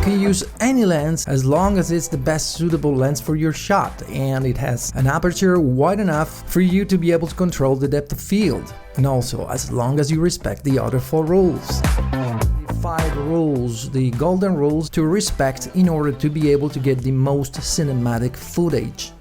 can use any lens as long as it's the best suitable lens for your shot and it has an aperture wide enough for you to be able to control the depth of field, and also as long as you respect the other 4 rules. 5 rules, the golden rules to respect in order to be able to get the most cinematic footage.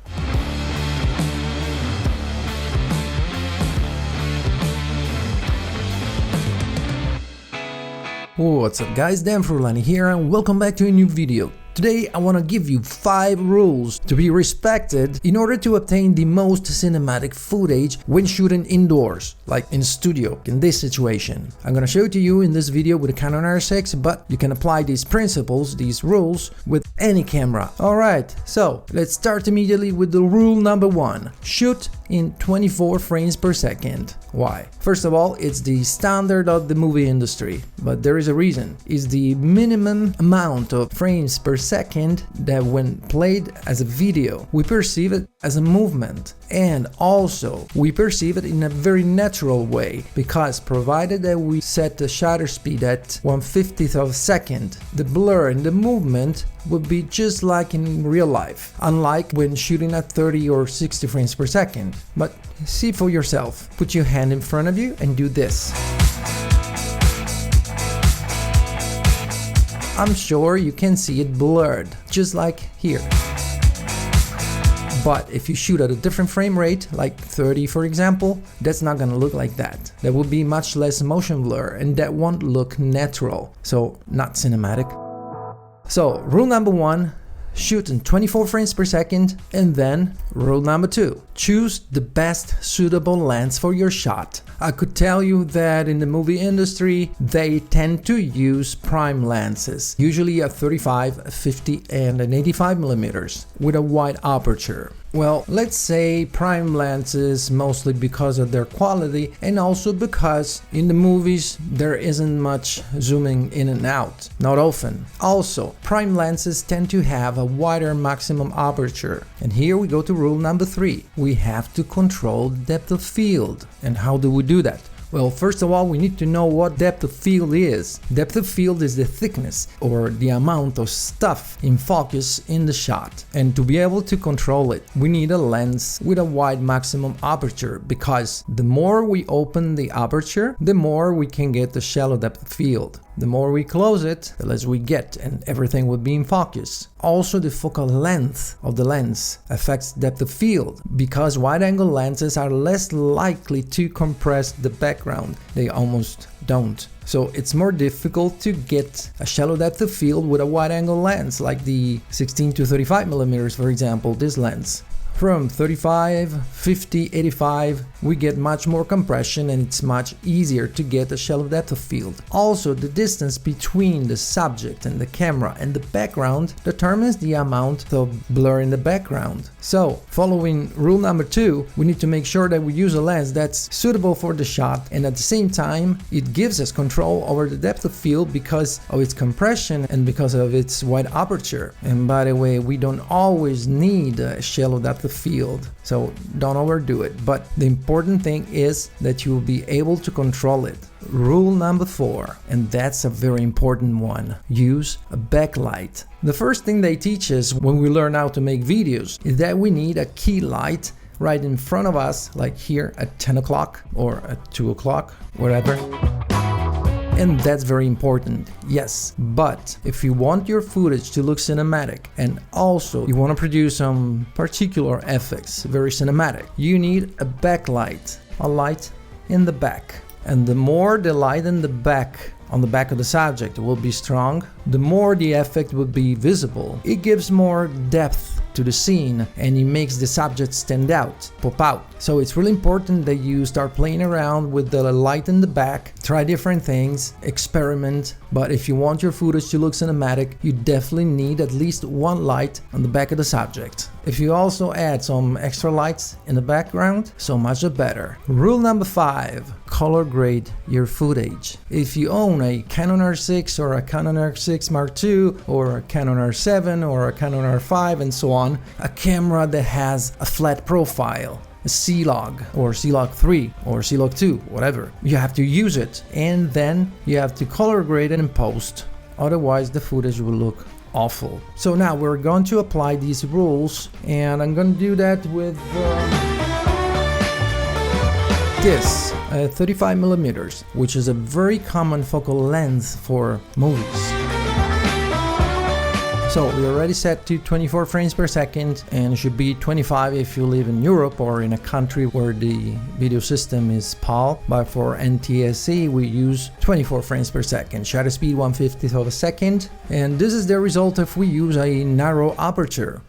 What's up guys, Dan Frullani here and welcome back to a new video. Today I want to give you 5 rules to be respected in order to obtain the most cinematic footage when shooting indoors, like in studio, in this situation. I'm gonna show it to you in this video with a Canon R6, but you can apply these principles, these rules, with any camera. Alright, so let's start immediately with the rule number 1. Shoot in 24 frames per second. Why? First of all, it's the standard of the movie industry, but there is a reason. It's the minimum amount of frames per second that when played as a video, we perceive it as a movement, and also we perceive it in a very natural way, because provided that we set the shutter speed at 1/50th of a second, the blur and the movement would be just like in real life, unlike when shooting at 30 or 60 frames per second. But see for yourself. Put your hand in front of you and do this. I'm sure you can see it blurred, just like here. But if you shoot at a different frame rate, like 30 for example, that's not gonna look like that. There will be much less motion blur and that won't look natural, so not cinematic. So rule number 1, shoot in 24 frames per second, and then rule number 2, choose the best suitable lens for your shot. I could tell you that in the movie industry they tend to use prime lenses, usually a 35, 50 and an 85mm with a wide aperture. Well, let's say prime lenses mostly because of their quality and also because in the movies there isn't much zooming in and out, not often. Also, prime lenses tend to have a wider maximum aperture. And here we go to rule number 3. We have to control depth of field. And how do we do that? Well, first of all, we need to know what depth of field is. Depth of field is the thickness or the amount of stuff in focus in the shot. And to be able to control it, we need a lens with a wide maximum aperture, because the more we open the aperture, the more we can get the shallow depth of field. The more we close it, the less we get, and everything will be in focus. Also, the focal length of the lens affects depth of field, because wide-angle lenses are less likely to compress the background. They almost don't. So it's more difficult to get a shallow depth of field with a wide-angle lens, like the 16 to 35mm, for example, this lens. From 35, 50, 85, we get much more compression and it's much easier to get a shallow depth of field. Also, the distance between the subject and the camera and the background determines the amount of blur in the background. So, following rule number 2, we need to make sure that we use a lens that's suitable for the shot, and at the same time, it gives us control over the depth of field because of its compression and because of its wide aperture. And by the way, we don't always need a shallow depth of field, so don't overdo it, but the important thing is that you will be able to control it. Rule number 4, and that's a very important one: use a backlight. The first thing they teach us when we learn how to make videos is that we need a key light right in front of us, like here at 10 o'clock or at 2 o'clock, whatever. And that's very important, yes, but if you want your footage to look cinematic and also you want to produce some particular effects, very cinematic, you need a backlight, a light in the back. And the more the light in the back, on the back of the subject, will be strong, the more the effect will be visible. It gives more depth to the scene and it makes the subject stand out, pop out. So it's really important that you start playing around with the light in the back, try different things, experiment, but if you want your footage to look cinematic, you definitely need at least one light on the back of the subject. If you also add some extra lights in the background, so much the better. Rule number 5, color grade your footage. If you own a Canon R6 or a Canon R6 Mark II or a Canon R7 or a Canon R5 and so on, a camera that has a flat profile, a C-Log or C-Log 3 or C-Log 2, whatever, you have to use it, and then you have to color grade it in post. otherwise the footage will look awful. So now we're going to apply these rules, and I'm going to do that with this 35 millimeters, which is a very common focal length for movies. So we already set to 24 frames per second, and it should be 25 if you live in Europe or in a country where the video system is PAL, but for NTSC we use 24 frames per second, shutter speed 1/50th of a second, and this is the result if we use a narrow aperture.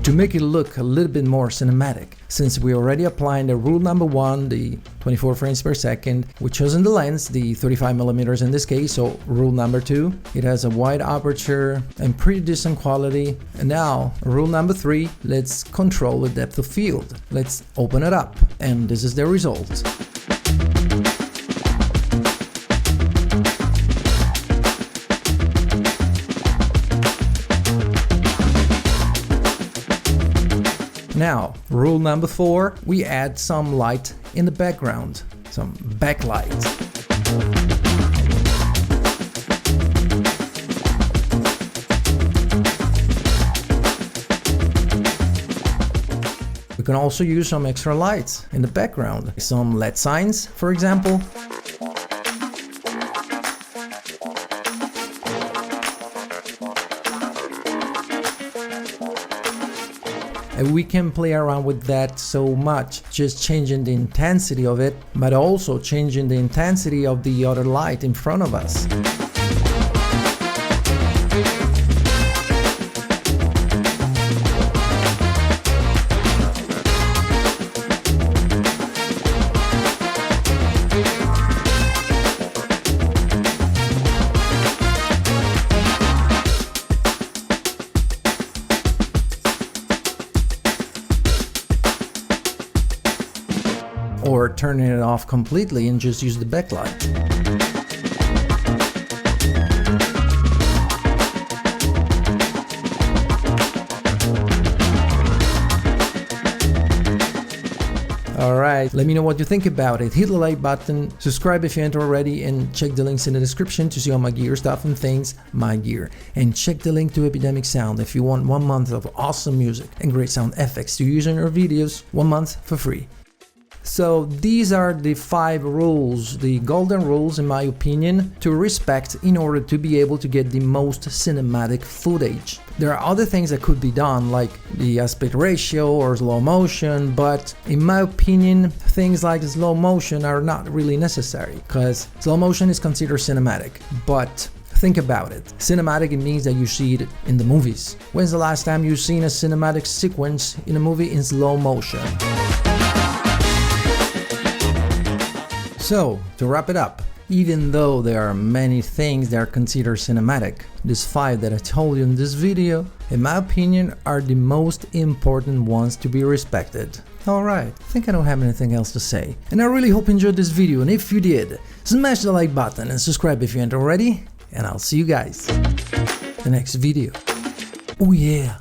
To make it look a little bit more cinematic, since we already applied the rule number 1, the 24 frames per second, we chosen the lens, the 35 millimeters in this case, so rule number 2, it has a wide aperture and pretty decent quality. And now, rule number 3, let's control the depth of field. Let's open it up, and this is the result. Now, rule number 4, we add some light in the background, some backlight. We can also use some extra lights in the background, some LED signs, for example. And we can play around with that so much, just changing the intensity of it, but also changing the intensity of the other light in front of us. Or turning it off completely and just use the backlight. Alright, let me know what you think about it. Hit the like button, subscribe if you ain't already, and check the links in the description to see all my gear stuff and things, my gear. And check the link to Epidemic Sound if you want 1 month of awesome music and great sound effects to use in your videos, 1 month for free. So these are the 5 rules, the golden rules in my opinion, to respect in order to be able to get the most cinematic footage. There are other things that could be done, like the aspect ratio or slow motion, but in my opinion things like slow motion are not really necessary, because slow motion is considered cinematic. But think about it. Cinematic, it means that you see it in the movies. When's the last time you've seen a cinematic sequence in a movie in slow motion? So, to wrap it up, even though there are many things that are considered cinematic, these 5 that I told you in this video, in my opinion, are the most important ones to be respected. Alright, I think I don't have anything else to say. And I really hope you enjoyed this video, and if you did, smash the like button and subscribe if you ain't already, and I'll see you guys in the next video. Oh yeah!